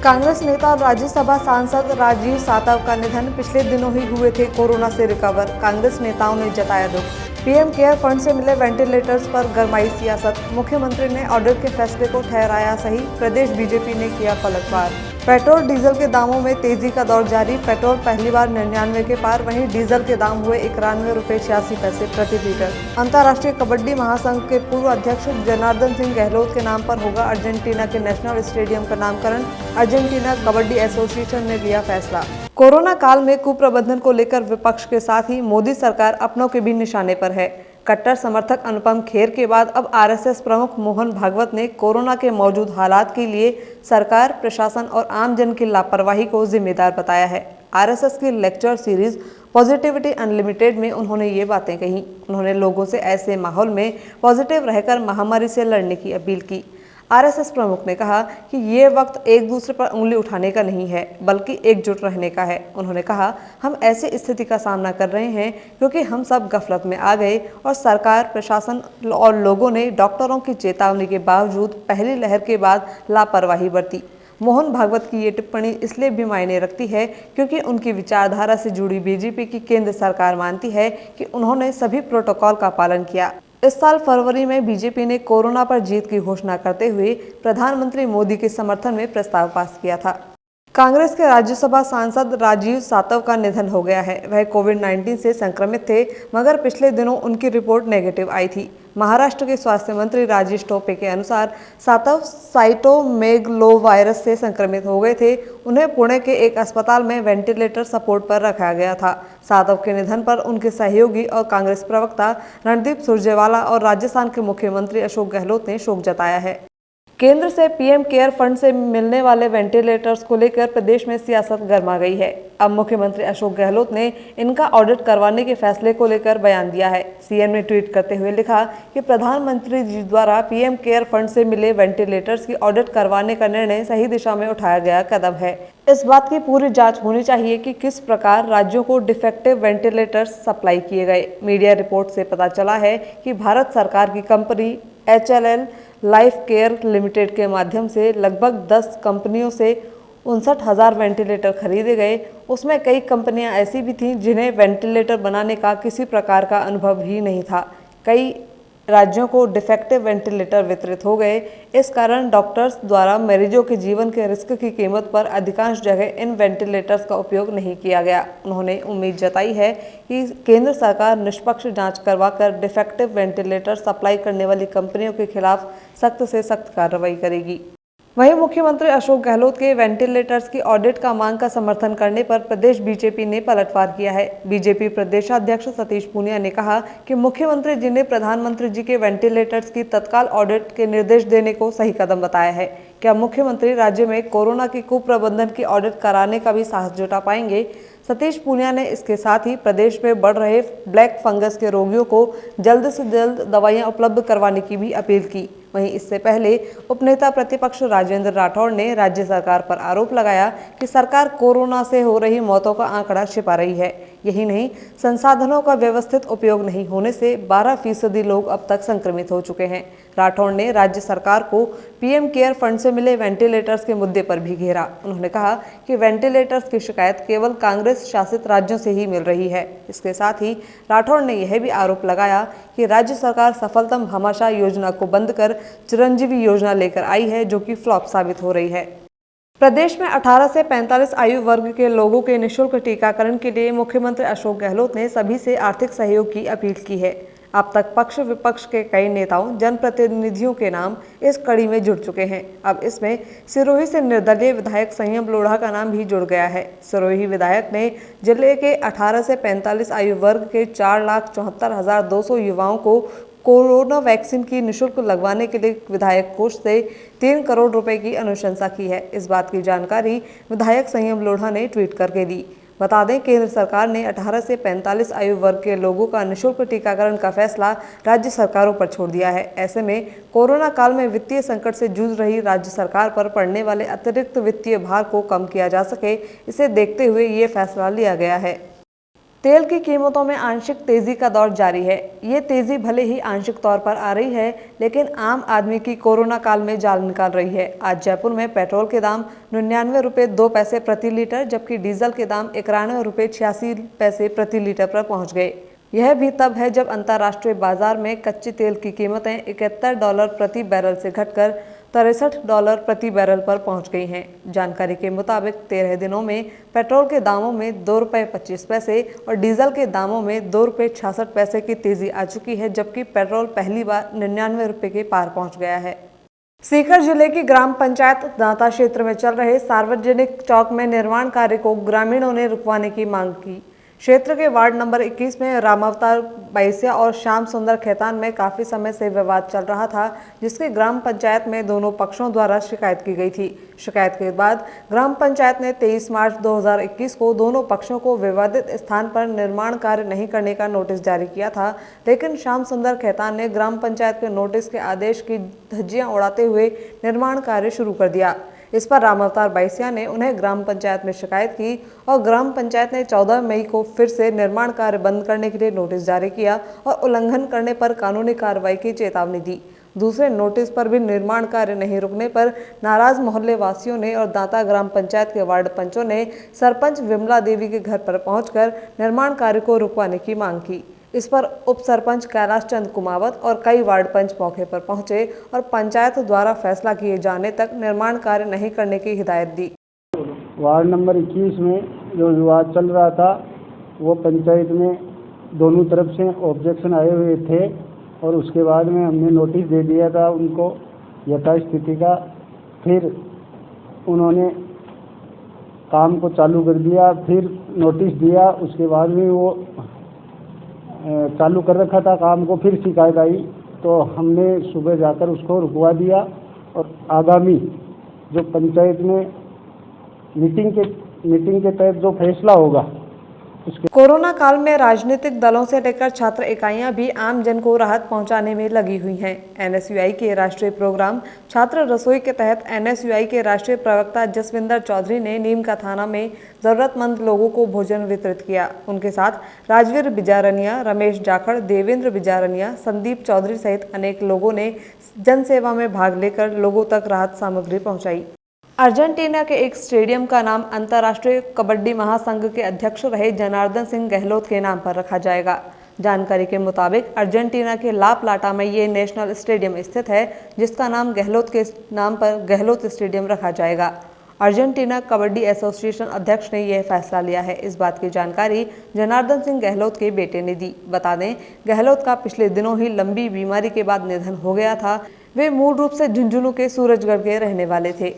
कांग्रेस नेता और राज्यसभा सांसद राजीव सातव का निधन। पिछले दिनों ही हुए थे कोरोना से रिकवर। कांग्रेस नेताओं ने जताया दुख। पीएम केयर फंड से मिले वेंटिलेटर्स पर गरमाई सियासत। मुख्यमंत्री ने ऑडिट के फैसले को ठहराया सही। प्रदेश बीजेपी ने किया पलटवार। पेट्रोल डीजल के दामों में तेजी का दौर जारी। पेट्रोल पहली बार 99 के पार, वहीं डीजल के दाम हुए 91 रुपये 86 पैसे प्रति लीटर। अंतर्राष्ट्रीय कबड्डी महासंघ के पूर्व अध्यक्ष जनार्दन सिंह गहलोत के नाम पर होगा अर्जेंटीना के नेशनल स्टेडियम का नामकरण। अर्जेंटीना कबड्डी एसोसिएशन ने लिया फैसला। कोरोना काल में कुप्रबंधन को लेकर विपक्ष के साथ ही मोदी सरकार अपनों के भी निशाने पर है। कट्टर समर्थक अनुपम खेर के बाद अब आरएसएस प्रमुख मोहन भागवत ने कोरोना के मौजूद हालात के लिए सरकार, प्रशासन और आम जन की लापरवाही को जिम्मेदार बताया है। आरएसएस की लेक्चर सीरीज पॉजिटिविटी अनलिमिटेड में उन्होंने ये बातें कही। उन्होंने लोगों से ऐसे माहौल में पॉजिटिव रहकर महामारी से लड़ने की अपील की। आरएसएस प्रमुख ने कहा कि ये वक्त एक दूसरे पर उंगली उठाने का नहीं है, बल्कि एकजुट रहने का है। उन्होंने कहा, हम ऐसी स्थिति का सामना कर रहे हैं क्योंकि हम सब गफलत में आ गए और सरकार, प्रशासन और लोगों ने डॉक्टरों की चेतावनी के बावजूद पहली लहर के बाद लापरवाही बरती। मोहन भागवत की ये टिप्पणी इसलिए भी मायने रखती है क्योंकि उनकी विचारधारा से जुड़ी बीजेपी की केंद्र सरकार मानती है कि उन्होंने सभी प्रोटोकॉल का पालन किया। इस साल फरवरी में बीजेपी ने कोरोना पर जीत की घोषणा करते हुए प्रधानमंत्री मोदी के समर्थन में प्रस्ताव पास किया था। कांग्रेस के राज्यसभा सांसद राजीव सातव का निधन हो गया है। वह कोविड-19 से संक्रमित थे, मगर पिछले दिनों उनकी रिपोर्ट नेगेटिव आई थी। महाराष्ट्र के स्वास्थ्य मंत्री राजेश टोपे के अनुसार सातव साइटोमेगलोवायरस से संक्रमित हो गए थे। उन्हें पुणे के एक अस्पताल में वेंटिलेटर सपोर्ट पर रखा गया था। सातव के निधन पर उनके सहयोगी और कांग्रेस प्रवक्ता रणदीप सुरजेवाला और राजस्थान के मुख्यमंत्री अशोक गहलोत ने शोक जताया है। केंद्र से पीएम केयर फंड से मिलने वाले वेंटिलेटर्स को लेकर प्रदेश में सियासत गर्मा गई है। अब मुख्यमंत्री अशोक गहलोत ने इनका ऑडिट करवाने के फैसले को लेकर बयान दिया है। सीएम ने ट्वीट करते हुए लिखा कि प्रधानमंत्री जी द्वारा पीएम केयर फंड से मिले वेंटिलेटर्स की ऑडिट करवाने का निर्णय सही दिशा में उठाया गया कदम है। इस बात की पूरी जांच होनी चाहिए कि किस प्रकार राज्यों को डिफेक्टिव वेंटिलेटर्स सप्लाई किए गए। मीडिया रिपोर्ट से पता चला है कि भारत सरकार की company HLL life care limited के माध्यम से लगभग 10 कंपनियों से 59,000 वेंटिलेटर खरीदे गए। उसमें कई कंपनियां ऐसी भी थीं जिन्हें वेंटिलेटर बनाने का किसी प्रकार का अनुभव ही नहीं था। कई राज्यों को डिफेक्टिव वेंटिलेटर वितरित हो गए। इस कारण डॉक्टर्स द्वारा मरीजों के जीवन के रिस्क की कीमत पर अधिकांश जगह इन वेंटिलेटर्स का उपयोग नहीं किया गया। उन्होंने उम्मीद जताई है कि केंद्र सरकार निष्पक्ष जांच करवाकर डिफेक्टिव वेंटिलेटर सप्लाई करने वाली कंपनियों के खिलाफ सख्त से सख्त कार्रवाई करेगी। वहीं मुख्यमंत्री अशोक गहलोत के वेंटिलेटर्स की ऑडिट का मांग का समर्थन करने पर प्रदेश बीजेपी ने पलटवार किया है। बीजेपी प्रदेशाध्यक्ष सतीश पूनिया ने कहा कि मुख्यमंत्री जी ने प्रधानमंत्री जी के वेंटिलेटर्स की तत्काल ऑडिट के निर्देश देने को सही कदम बताया है। क्या मुख्यमंत्री राज्य में कोरोना की कुप्रबंधन की ऑडिट कराने का भी साहस जुटा पाएंगे? सतीश पूनिया ने इसके साथ ही प्रदेश में बढ़ रहे ब्लैक फंगस के रोगियों को जल्द से जल्द दवाइयां उपलब्ध करवाने की भी अपील की। वहीं इससे पहले उपनेता प्रतिपक्ष राजेंद्र राठौड़ ने राज्य सरकार पर आरोप लगाया कि सरकार कोरोना से हो रही मौतों का आंकड़ा छिपा रही है। यही नहीं, संसाधनों का व्यवस्थित उपयोग नहीं होने से 12% लोग अब तक संक्रमित हो चुके हैं। राठौड़ ने राज्य सरकार को पीएम केयर फंड से मिले वेंटिलेटर्स के मुद्दे पर भी घेरा। उन्होंने कहा कि वेंटिलेटर्स की शिकायत केवल कांग्रेस शासित राज्यों से ही मिल रही है। इसके साथ ही राठौड़ ने यह भी आरोप लगाया कि राज्य सरकार सफलतम भामाशाह योजना को बंद कर चिरंजीवी योजना लेकर आई है, जो कि फ्लॉप साबित हो रही है। प्रदेश में 18 से 45 आयु वर्ग के लोगों के निःशुल्क टीकाकरण के लिए मुख्यमंत्री अशोक गहलोत ने सभी से आर्थिक सहयोग की अपील की है। अब तक पक्ष विपक्ष के कई नेताओं, जनप्रतिनिधियों के नाम इस कड़ी में जुड़ चुके हैं। अब इसमें सिरोही से निर्दलीय विधायक संयम लोढ़ा का नाम भी जुड़ गया है। सिरोही विधायक ने जिले के 18 से 45 आयु वर्ग के 4,74,200 युवाओं को कोरोना वैक्सीन की निःशुल्क लगवाने के लिए विधायक कोष से 3 करोड़ रुपए की अनुशंसा की है। इस बात की जानकारी विधायक संयम लोढ़ा ने ट्वीट करके दी। बता दें, केंद्र सरकार ने 18 से 45 आयु वर्ग के लोगों का निःशुल्क टीकाकरण का फैसला राज्य सरकारों पर छोड़ दिया है। ऐसे में कोरोना काल में वित्तीय संकट से जूझ रही राज्य सरकार पर पड़ने वाले अतिरिक्त वित्तीय भार को कम किया जा सके, इसे देखते हुए ये फैसला लिया गया है। तेल की कीमतों में आंशिक तेजी का दौर जारी है। ये तेजी भले ही आंशिक तौर पर आ रही है, लेकिन आम आदमी की कोरोना काल में जान निकाल रही है। आज जयपुर में पेट्रोल के दाम 99 रुपये 2 पैसे प्रति लीटर, जबकि डीजल के दाम 91 रुपये 86 पैसे प्रति लीटर पर पहुंच गए। यह भी तब है जब अंतर्राष्ट्रीय बाजार में कच्चे तेल की कीमतें $71 प्रति बैरल से घटकर $63 प्रति बैरल पर पहुंच गई हैं। जानकारी के मुताबिक 13 दिनों में पेट्रोल के दामों में ₹2.25 और डीजल के दामों में ₹2.66 की तेजी आ चुकी है, जबकि पेट्रोल पहली बार 99 रुपये के पार पहुंच गया है। सीकर जिले की ग्राम पंचायत दांता क्षेत्र में चल रहे सार्वजनिक चौक में निर्माण कार्य को ग्रामीणों ने रुकवाने की मांग की। क्षेत्र के वार्ड नंबर 21 में रामावतार बैसिया और श्याम सुंदर खेतान में काफी समय से विवाद चल रहा था, जिसकी ग्राम पंचायत में दोनों पक्षों द्वारा शिकायत की गई थी। शिकायत के बाद ग्राम पंचायत ने 23 मार्च 2021 को दोनों पक्षों को विवादित स्थान पर निर्माण कार्य नहीं करने का नोटिस जारी किया था, लेकिन श्याम सुंदर खेतान ने ग्राम पंचायत के नोटिस के आदेश की धज्जियां उड़ाते हुए निर्माण कार्य शुरू कर दिया। इस पर रामावतार बैसिया ने उन्हें ग्राम पंचायत में शिकायत की और ग्राम पंचायत ने 14 मई को फिर से निर्माण कार्य बंद करने के लिए नोटिस जारी किया और उल्लंघन करने पर कानूनी कार्रवाई की चेतावनी दी। दूसरे नोटिस पर भी निर्माण कार्य नहीं रुकने पर नाराज मोहल्ले वासियों ने और दांता ग्राम पंचायत के वार्ड पंचों ने सरपंच विमला देवी के घर पर पहुंचकर निर्माण कार्य को रुकवाने की मांग की। इस पर उप सरपंच कैलाश चंद कुमावत और कई वार्ड पंच मौके पर पहुंचे और पंचायत द्वारा फैसला किए जाने तक निर्माण कार्य नहीं करने की हिदायत दी। वार्ड नंबर 21 में जो विवाद चल रहा था, वो पंचायत में दोनों तरफ से ऑब्जेक्शन आए हुए थे और उसके बाद में हमने नोटिस दे दिया था उनको यथास्थिति का। फिर उन्होंने काम को चालू कर दिया, फिर नोटिस दिया, उसके बाद में वो चालू कर रखा था काम को। फिर शिकायत आई तो हमने सुबह जाकर उसको रुकवा दिया और आगामी जो पंचायत में मीटिंग के तहत जो फैसला होगा उसके। कोरोना काल में राजनीतिक दलों से लेकर छात्र इकाइयां भी आम जन को राहत पहुंचाने में लगी हुई हैं। एनएसयूआई के राष्ट्रीय प्रोग्राम छात्र रसोई के तहत एनएसयूआई के राष्ट्रीय प्रवक्ता जसविंदर चौधरी ने नीम का थाना में जरूरतमंद लोगों को भोजन वितरित किया। उनके साथ राजवीर बिजारनिया, रमेश जाखड़, देवेंद्र बिजारनिया, संदीप चौधरी सहित अनेक लोगों ने जनसेवा में भाग लेकर लोगों तक राहत सामग्री पहुँचाई। अर्जेंटीना के एक स्टेडियम का नाम अंतर्राष्ट्रीय कबड्डी महासंघ के अध्यक्ष रहे जनार्दन सिंह गहलोत के नाम पर रखा जाएगा। जानकारी के मुताबिक अर्जेंटीना के ला प्लाटा में ये नेशनल स्टेडियम स्थित है, जिसका नाम गहलोत के नाम पर गहलोत स्टेडियम रखा जाएगा। अर्जेंटीना कबड्डी एसोसिएशन अध्यक्ष ने यह फैसला लिया है। इस बात की जानकारी जनार्दन सिंह गहलोत के बेटे ने दी। बता दें, गहलोत का पिछले दिनों ही लंबी बीमारी के बाद निधन हो गया था। वे मूल रूप से झुंझुनू के सूरजगढ़ के रहने वाले थे।